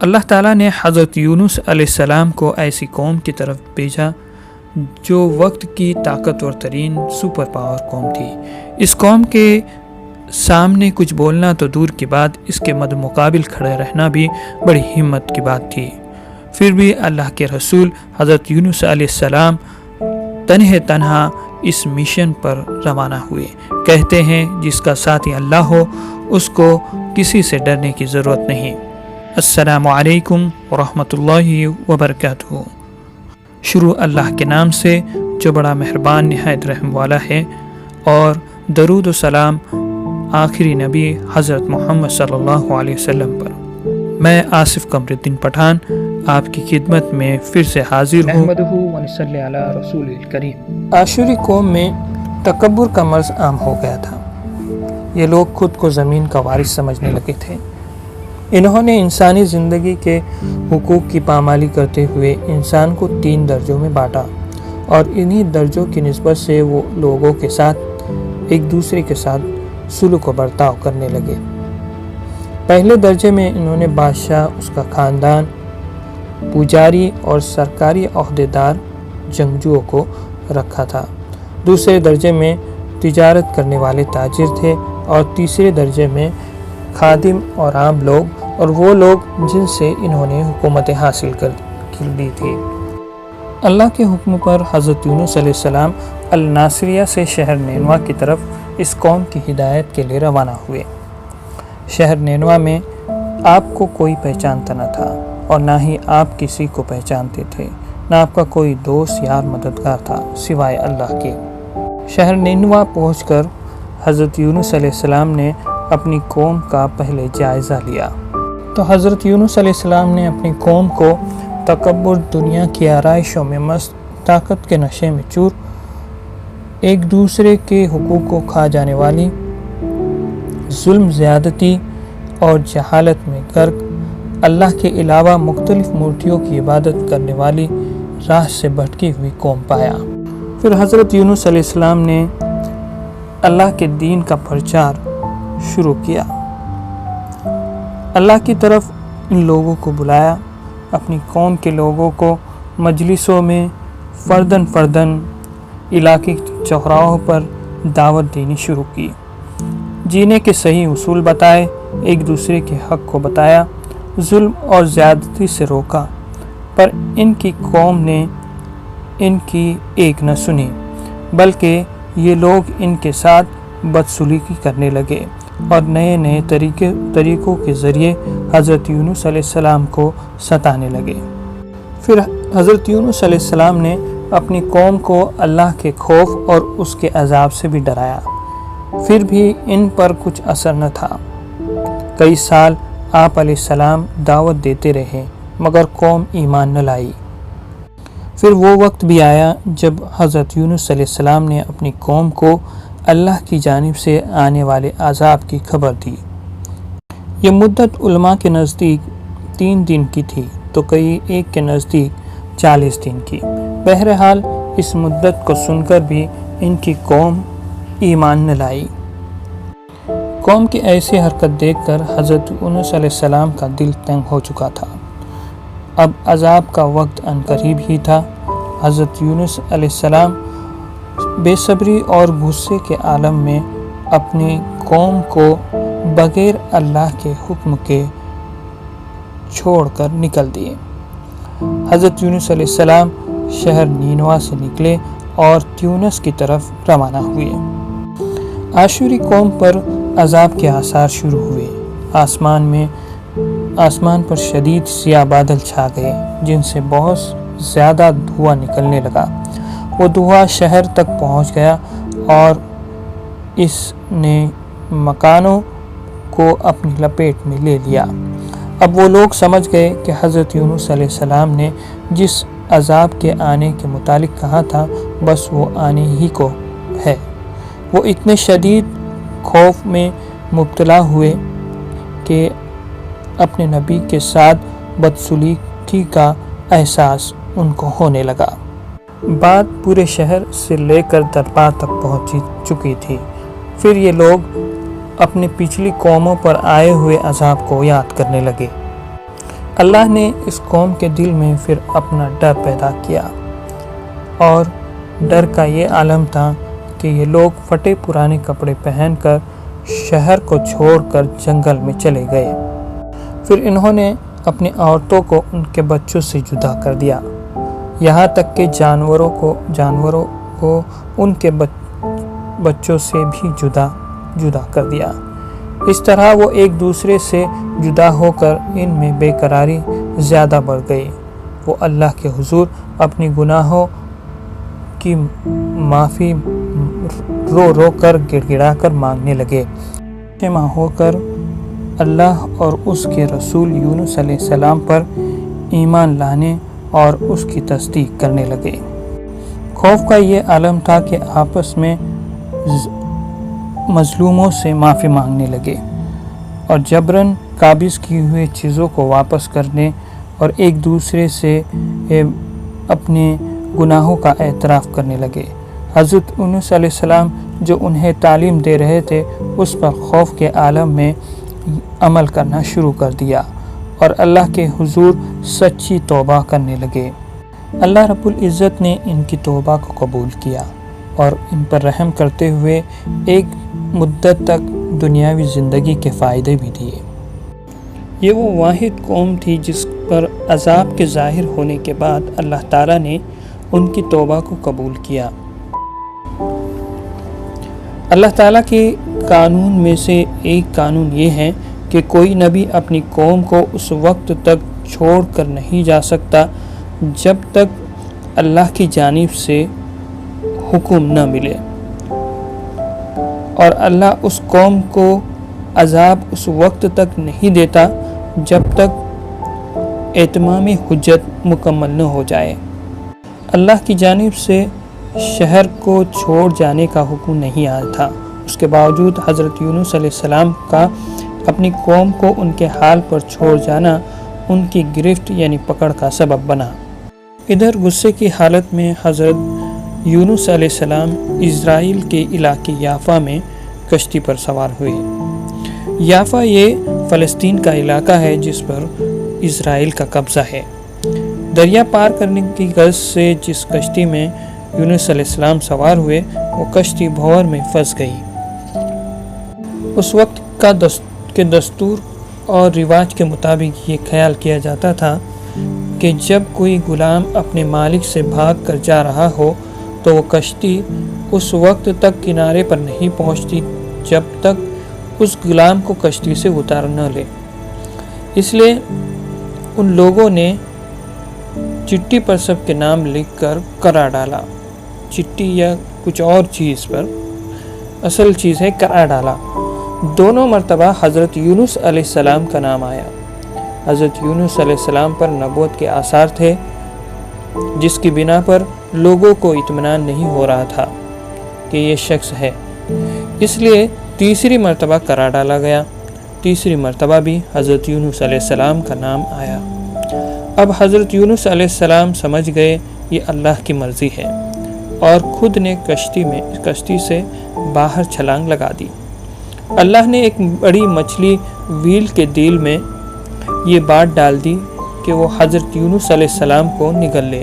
اللہ تعالیٰ نے حضرت یونس علیہ السلام کو ایسی قوم کی طرف بھیجا جو وقت کی طاقتور ترین سپر پاور قوم تھی۔ اس قوم کے سامنے کچھ بولنا تو دور کی بات، اس کے مد مقابل کھڑے رہنا بھی بڑی ہمت کی بات تھی۔ پھر بھی اللہ کے رسول حضرت یونس علیہ السلام تنہا اس مشن پر روانہ ہوئے۔ کہتے ہیں جس کا ساتھی اللہ ہو اس کو کسی سے ڈرنے کی ضرورت نہیں۔ السلام علیکم ورحمۃ اللہ وبرکاتہ۔ شروع اللہ کے نام سے جو بڑا مہربان نہایت رحم والا ہے، اور درود و سلام آخری نبی حضرت محمد صلی اللہ علیہ وسلم پر۔ میں آصف قمر الدین پٹھان آپ کی خدمت میں پھر سے حاضر ہوں۔ نحمدہ ونصلی علی رسول الکریم۔ عاشوری قوم میں تکبر کا مرض عام ہو گیا تھا۔ یہ لوگ خود کو زمین کا وارث سمجھنے لگے تھے۔ انہوں نے انسانی زندگی کے حقوق کی پامالی کرتے ہوئے انسان کو 3 درجوں میں بانٹا، اور انہی درجوں کی نسبت سے وہ لوگوں کے ساتھ ایک دوسرے کے ساتھ سلوک و برتاؤ کرنے لگے۔ پہلے درجے میں انہوں نے بادشاہ، اس کا خاندان، پجاری اور سرکاری عہدیدار جنگجوؤں کو رکھا تھا۔ دوسرے درجے میں تجارت کرنے والے تاجر تھے، اور تیسرے درجے میں خادم اور عام لوگ، اور وہ لوگ جن سے انہوں نے حکومت حاصل کر لی تھی۔ اللہ کے حکم پر حضرت یونس علیہ السلام الناصریہ سے شہر نینوا کی طرف اس قوم کی ہدایت کے لیے روانہ ہوئے۔ شہر نینوا میں آپ کو کوئی پہچانتا نہ تھا، اور نہ ہی آپ کسی کو پہچانتے تھے، نہ آپ کا کوئی دوست یار مددگار تھا سوائے اللہ کے۔ شہر نینوا پہنچ کر حضرت یونس علیہ السلام نے اپنی قوم کا پہلے جائزہ لیا تو حضرت یونس علیہ السلام نے اپنی قوم کو تکبر، دنیا کی آرائشوں میں مست، طاقت کے نشے میں چور، ایک دوسرے کے حقوق کو کھا جانے والی، ظلم، زیادتی اور جہالت میں غرق، اللہ کے علاوہ مختلف مورتیوں کی عبادت کرنے والی راہ سے بھٹکی ہوئی قوم پایا۔ پھر حضرت یونس علیہ السلام نے اللہ کے دین کا پرچار شروع کیا، اللہ کی طرف ان لوگوں کو بلایا، اپنی قوم کے لوگوں کو مجلسوں میں فردن علاقے چوراہوں پر دعوت دینی شروع کی، جینے کے صحیح اصول بتائے، ایک دوسرے کے حق کو بتایا، ظلم اور زیادتی سے روکا، پر ان کی قوم نے ان کی ایک نہ سنی، بلکہ یہ لوگ ان کے ساتھ بدسلوکی کرنے لگے، اور نئے طریقوں کے ذریعے حضرت یونس علیہ السلام کو ستانے لگے۔ پھر حضرت یونس علیہ السلام نے اپنی قوم کو اللہ کے خوف اور اس کے عذاب سے بھی ڈرایا، پھر بھی ان پر کچھ اثر نہ تھا۔ کئی سال آپ علیہ السلام دعوت دیتے رہے، مگر قوم ایمان نہ لائی۔ پھر وہ وقت بھی آیا جب حضرت یونس علیہ السلام نے اپنی قوم کو اللہ کی جانب سے آنے والے عذاب کی خبر دی۔ یہ مدت علماء کے نزدیک 3 دن کی تھی، تو کئی ایک کے نزدیک 40 دن کی۔ بہرحال اس مدت کو سن کر بھی ان کی قوم ایمان نہ لائی۔ قوم کی ایسی حرکت دیکھ کر حضرت یونس علیہ السلام کا دل تنگ ہو چکا تھا۔ اب عذاب کا وقت عنقریب ہی تھا۔ حضرت یونس علیہ السلام بے صبری اور غصے کے عالم میں اپنی قوم کو بغیر اللہ کے حکم کے چھوڑ کر نکل دیے۔ حضرت یونس علیہ السلام شہر نینوا سے نکلے اور تیونس کی طرف روانہ ہوئے۔ عاشوری قوم پر عذاب کے آثار شروع ہوئے۔ آسمان پر شدید سیاہ بادل چھا گئے، جن سے بہت زیادہ دھواں نکلنے لگا۔ وہ دھواں شہر تک پہنچ گیا، اور اس نے مکانوں کو اپنی لپیٹ میں لے لیا۔ اب وہ لوگ سمجھ گئے کہ حضرت یونس علیہ السلام نے جس عذاب کے آنے کے متعلق کہا تھا، بس وہ آنے ہی کو ہے۔ وہ اتنے شدید خوف میں مبتلا ہوئے کہ اپنے نبی کے ساتھ بدسلوکی کا احساس ان کو ہونے لگا۔ بات پورے شہر سے لے کر دربار تک پہنچ چکی تھی۔ پھر یہ لوگ اپنی پچھلی قوموں پر آئے ہوئے عذاب کو یاد کرنے لگے۔ اللہ نے اس قوم کے دل میں پھر اپنا ڈر پیدا کیا، اور ڈر کا یہ عالم تھا کہ یہ لوگ پھٹے پرانے کپڑے پہن کر شہر کو چھوڑ کر جنگل میں چلے گئے۔ پھر انہوں نے اپنی عورتوں کو ان کے بچوں سے جدا کر دیا، یہاں تک کہ جانوروں کو ان کے بچوں سے بھی جدا کر دیا۔ اس طرح وہ ایک دوسرے سے جدا ہو کر ان میں بے قراری زیادہ بڑھ گئی۔ وہ اللہ کے حضور اپنی گناہوں کی معافی رو رو کر گڑ گڑا کر مانگنے لگے، جمع ہو کر اللہ اور اس کے رسول یونس علیہ السلام پر ایمان لانے اور اس کی تصدیق کرنے لگے۔ خوف کا یہ عالم تھا کہ آپس میں مظلوموں سے معافی مانگنے لگے اور جبراً قابض کی ہوئی چیزوں کو واپس کرنے اور ایک دوسرے سے اپنے گناہوں کا اعتراف کرنے لگے۔ حضرت یونس علیہ السلام جو انہیں تعلیم دے رہے تھے اس پر خوف کے عالم میں عمل کرنا شروع کر دیا اور اللہ کے حضور سچی توبہ کرنے لگے۔ اللہ رب العزت نے ان کی توبہ کو قبول کیا اور ان پر رحم کرتے ہوئے ایک مدت تک دنیاوی زندگی کے فائدے بھی دیے۔ یہ وہ واحد قوم تھی جس پر عذاب کے ظاہر ہونے کے بعد اللہ تعالیٰ نے ان کی توبہ کو قبول کیا۔ اللہ تعالیٰ کے قانون میں سے ایک قانون یہ ہے کہ کوئی نبی اپنی قوم کو اس وقت تک چھوڑ کر نہیں جا سکتا جب تک اللہ کی جانب سے حکم نہ ملے، اور اللہ اس قوم کو عذاب اس وقت تک نہیں دیتا جب تک اتمام حجت مکمل نہ ہو جائے۔ اللہ کی جانب سے شہر کو چھوڑ جانے کا حکم نہیں آیا تھا، اس کے باوجود حضرت یونس علیہ السلام کا اپنی قوم کو ان کے حال پر چھوڑ جانا ان کی گرفت یعنی پکڑ کا سبب بنا۔ ادھر غصے کی حالت میں حضرت یونس علیہ السلام اسرائیل کے علاقے یافا میں کشتی پر سوار ہوئے۔ یافا یہ فلسطین کا علاقہ ہے جس پر اسرائیل کا قبضہ ہے۔ دریا پار کرنے کی غرض سے جس کشتی میں یونس علیہ السلام سوار ہوئے وہ کشتی بھور میں پھنس گئی۔ اس وقت کے دستور اور رواج کے مطابق یہ خیال کیا جاتا تھا کہ جب کوئی غلام اپنے مالک سے بھاگ کر جا رہا ہو تو وہ کشتی اس وقت تک کنارے پر نہیں پہنچتی جب تک اس غلام کو کشتی سے اتار نہ لے۔ اس لیے ان لوگوں نے چٹی پر سب کے نام لکھ کر کرا ڈالا، چٹی یا کچھ اور چیز پر، اصل چیز ہے کرا ڈالا۔ دونوں مرتبہ حضرت یونس علیہ السلام کا نام آیا۔ حضرت یونس علیہ السلام پر نبوت کے آثار تھے جس کی بنا پر لوگوں کو اطمینان نہیں ہو رہا تھا کہ یہ شخص ہے، اس لیے تیسری مرتبہ کرا ڈالا گیا۔ تیسری مرتبہ بھی حضرت یونس علیہ السلام کا نام آیا۔ اب حضرت یونس علیہ السلام سمجھ گئے یہ اللہ کی مرضی ہے اور خود نے کشتی سے باہر چھلانگ لگا دی۔ اللہ نے ایک بڑی مچھلی ویل کے دل میں یہ بات ڈال دی کہ وہ حضرت یونس علیہ السلام کو نگل لے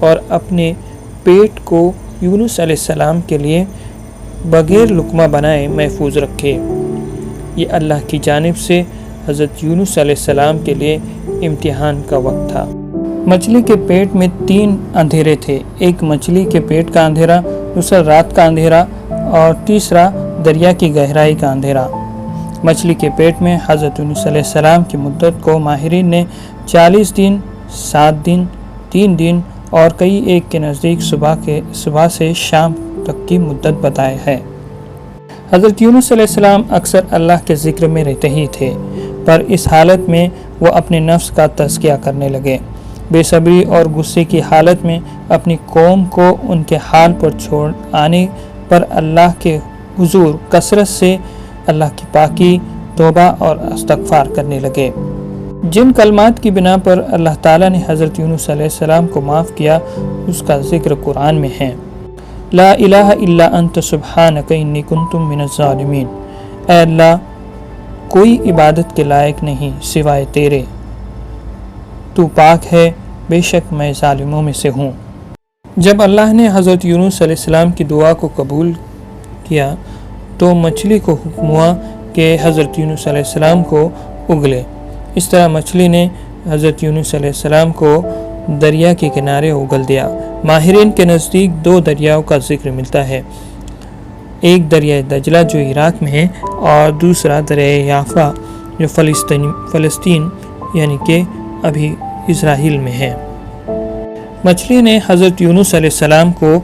اور اپنے پیٹ کو یونس علیہ السلام کے لیے بغیر لقمہ بنائے محفوظ رکھے۔ یہ اللہ کی جانب سے حضرت یونس علیہ السلام کے لیے امتحان کا وقت تھا۔ مچھلی کے پیٹ میں 3 اندھیرے تھے، ایک مچھلی کے پیٹ کا اندھیرا، دوسرا رات کا اندھیرا اور تیسرا دریا کی گہرائی کا اندھیرا۔ مچھلی کے پیٹ میں حضرت یونس علیہ السلام کی مدت کو ماہرین نے 40 دن، 7 دن، 3 دن اور کئی ایک کے نزدیک صبح سے شام تک کی مدت بتایا ہے۔ حضرت یونس علیہ السلام اکثر اللہ کے ذکر میں رہتے ہی تھے، پر اس حالت میں وہ اپنے نفس کا تزکیہ کرنے لگے۔ بے صبری اور غصے کی حالت میں اپنی قوم کو ان کے حال پر چھوڑ آنے پر اللہ کے حضور کثرت سے اللہ کی پاکی، توبہ اور استغفار کرنے لگے۔ جن کلمات کی بنا پر اللہ تعالیٰ نے حضرت یونس علیہ السلام کو معاف کیا اس کا ذکر قرآن میں ہے۔ لا الہ الا انت سبحانک انی کنت من الظالمین، اے اللہ کوئی عبادت کے لائق نہیں سوائے تیرے، تو پاک ہے، بے شک میں ظالموں میں سے ہوں۔ جب اللہ نے حضرت یونس علیہ السلام کی دعا کو قبول کیا تو مچھلی کو حکم ہوا کہ حضرت یونس علیہ السلام کو اگلے۔ اس طرح مچھلی نے حضرت یونس علیہ السلام کو دریا کے کنارے اگل دیا۔ ماہرین کے نزدیک 2 دریاؤں کا ذکر ملتا ہے، ایک دریائے دجلہ جو عراق میں ہے اور دوسرا دریائے یافا جو فلسطین یعنی کہ ابھی اسرائیل میں ہے۔ مچھلی نے حضرت یونس علیہ السلام کو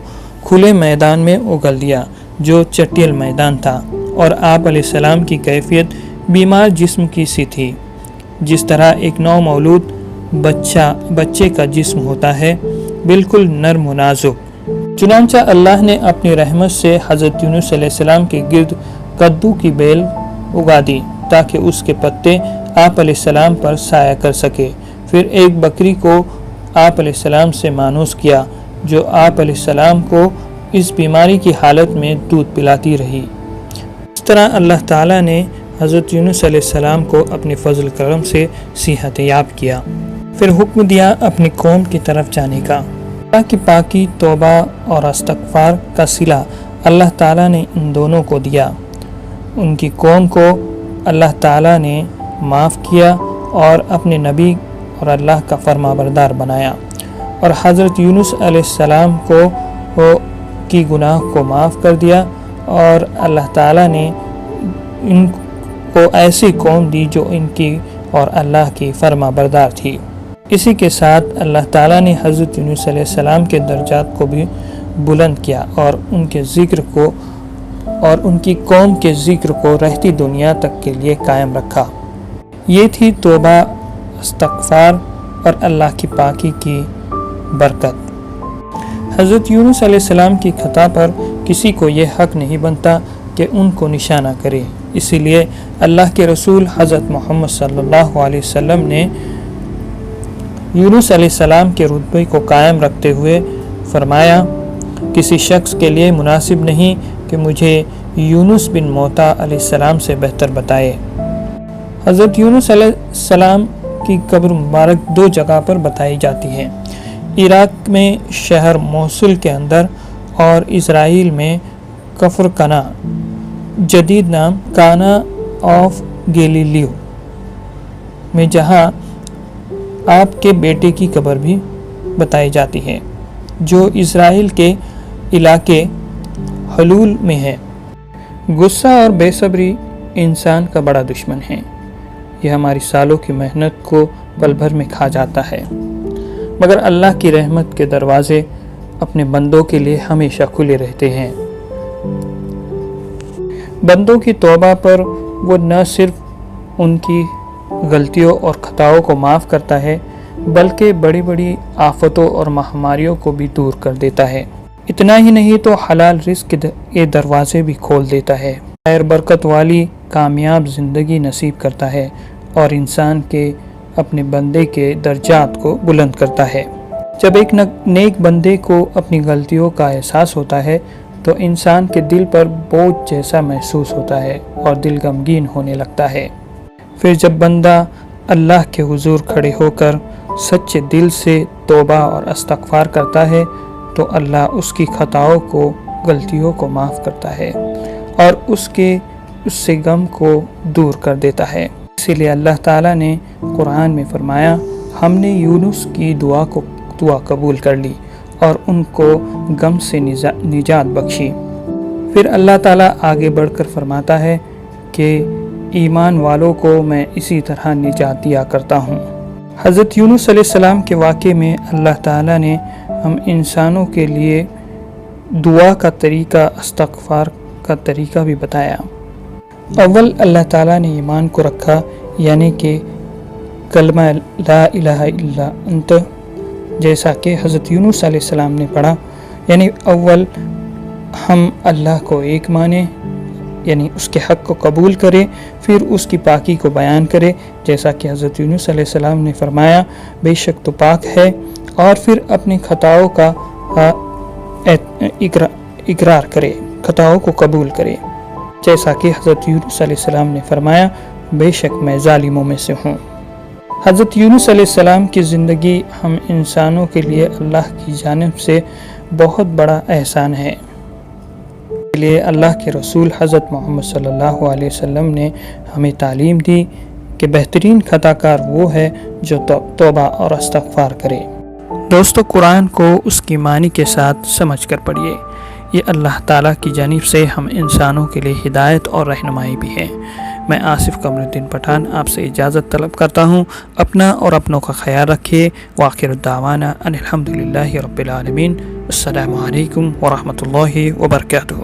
کھلے میدان میں اگل دیا جو چٹیل میدان تھا، اور آپ علیہ السلام کی کیفیت بیمار جسم کی سی تھی، جس طرح ایک نو مولود بچے کا جسم ہوتا ہے، بالکل نرم و نازک۔ چنانچہ اللہ نے اپنی رحمت سے حضرت یونس علیہ السلام کے گرد کدو کی بیل اگا دی تاکہ اس کے پتے آپ علیہ السلام پر سایہ کر سکے۔ پھر ایک بکری کو آپ علیہ السلام سے مانوس کیا جو آپ علیہ السلام کو اس بیماری کی حالت میں دودھ پلاتی رہی۔ اس طرح اللہ تعالیٰ نے حضرت یونس علیہ السلام کو اپنے فضل کرم سے صحت یاب کیا۔ پھر حکم دیا اپنی قوم کی طرف جانے کا۔ اللہ کی پاکی، توبہ اور استغفار کا صلہ اللہ تعالیٰ نے ان دونوں کو دیا۔ ان کی قوم کو اللہ تعالیٰ نے معاف کیا اور اپنے نبی اور اللہ کا فرما بردار بنایا، اور حضرت یونس علیہ السلام کی گناہ کو معاف کر دیا، اور اللہ تعالیٰ نے ان کو ایسی قوم دی جو ان کی اور اللہ کی فرما بردار تھی۔ اسی کے ساتھ اللہ تعالیٰ نے حضرت یونس علیہ السلام کے درجات کو بھی بلند کیا اور ان کے ذکر کو اور ان کی قوم کے ذکر کو رہتی دنیا تک کے لیے قائم رکھا۔ یہ تھی توبہ، استغفار اور اللہ کی پاکی کی برکت۔ حضرت یونس علیہ السلام کی خطا پر کسی کو یہ حق نہیں بنتا کہ ان کو نشانہ کرے، اسی لیے اللہ کے رسول حضرت محمد صلی اللہ علیہ وسلم نے یونس علیہ السلام کے رتبے کو قائم رکھتے ہوئے فرمایا، کسی شخص کے لیے مناسب نہیں کہ مجھے یونس بن موتا علیہ السلام سے بہتر بتائے۔ حضرت یونس علیہ السلام کی قبر مبارک 2 جگہ پر بتائی جاتی ہے، عراق میں شہر موصل کے اندر اور اسرائیل میں کفر کنا، جدید نام کانا آف گیلیلیو میں، جہاں آپ کے بیٹے کی قبر بھی بتائی جاتی ہے جو اسرائیل کے علاقے حلول میں ہے۔ غصہ اور بے صبری انسان کا بڑا دشمن ہے، یہ ہماری سالوں کی محنت کو پل بھر میں کھا جاتا ہے، مگر اللہ کی رحمت کے دروازے اپنے بندوں کے لیے ہمیشہ کھلے رہتے ہیں۔ بندوں کی توبہ پر وہ نہ صرف ان کی غلطیوں اور خطاؤں کو معاف کرتا ہے بلکہ بڑی بڑی آفتوں اور مہاماریوں کو بھی دور کر دیتا ہے۔ اتنا ہی نہیں تو حلال رزق کے دروازے بھی کھول دیتا ہے، خیر برکت والی کامیاب زندگی نصیب کرتا ہے اور انسان کے اپنے بندے کے درجات کو بلند کرتا ہے۔ جب ایک نیک بندے کو اپنی غلطیوں کا احساس ہوتا ہے تو انسان کے دل پر بوجھ جیسا محسوس ہوتا ہے اور دل غمگین ہونے لگتا ہے۔ پھر جب بندہ اللہ کے حضور کھڑے ہو کر سچے دل سے توبہ اور استغفار کرتا ہے تو اللہ اس کی خطاؤں کو، غلطیوں کو معاف کرتا ہے اور اس سے غم کو دور کر دیتا ہے۔ اسی لیے اللہ تعالیٰ نے قرآن میں فرمایا، ہم نے یونس کی دعا قبول کر لی اور ان کو غم سے نجات بخشی۔ پھر اللہ تعالیٰ آگے بڑھ کر فرماتا ہے کہ ایمان والوں کو میں اسی طرح نجات دیا کرتا ہوں۔ حضرت یونس علیہ السلام کے واقعے میں اللہ تعالیٰ نے ہم انسانوں کے لیے دعا کا طریقہ، استغفار کا طریقہ بھی بتایا۔ اول اللہ تعالیٰ نے ایمان کو رکھا، یعنی کہ کلمہ لا الہ الا انت، جیسا کہ حضرت یونس علیہ السلام نے پڑھا، یعنی اول ہم اللہ کو ایک مانیں، یعنی اس کے حق کو قبول کرے، پھر اس کی پاکی کو بیان کرے، جیسا کہ حضرت یونس علیہ السلام نے فرمایا بے شک تو پاک ہے، اور پھر اپنی خطاؤں کا اقرار کرے، خطاؤں کو قبول کرے، جیسا کہ حضرت یونس علیہ السلام نے فرمایا بے شک میں ظالموں میں سے ہوں۔ حضرت یونس علیہ السلام کی زندگی ہم انسانوں کے لیے اللہ کی جانب سے بہت بڑا احسان ہے۔ اس لیے اللہ کے رسول حضرت محمد صلی اللہ علیہ وسلم نے ہمیں تعلیم دی کہ بہترین خطا کار وہ ہے جو توبہ اور استغفار کرے۔ دوستو، قرآن کو اس کی معنی کے ساتھ سمجھ کر پڑھیے۔ یہ اللہ تعالیٰ کی جانب سے ہم انسانوں کے لیے ہدایت اور رہنمائی بھی ہے۔ میں آصف قمر الدین پٹھان آپ سے اجازت طلب کرتا ہوں۔ اپنا اور اپنوں کا خیال رکھیے۔ وآخر دعوانا ان الحمدللہ رب العالمین۔ السلام علیکم ورحمۃ اللہ وبرکاتہ۔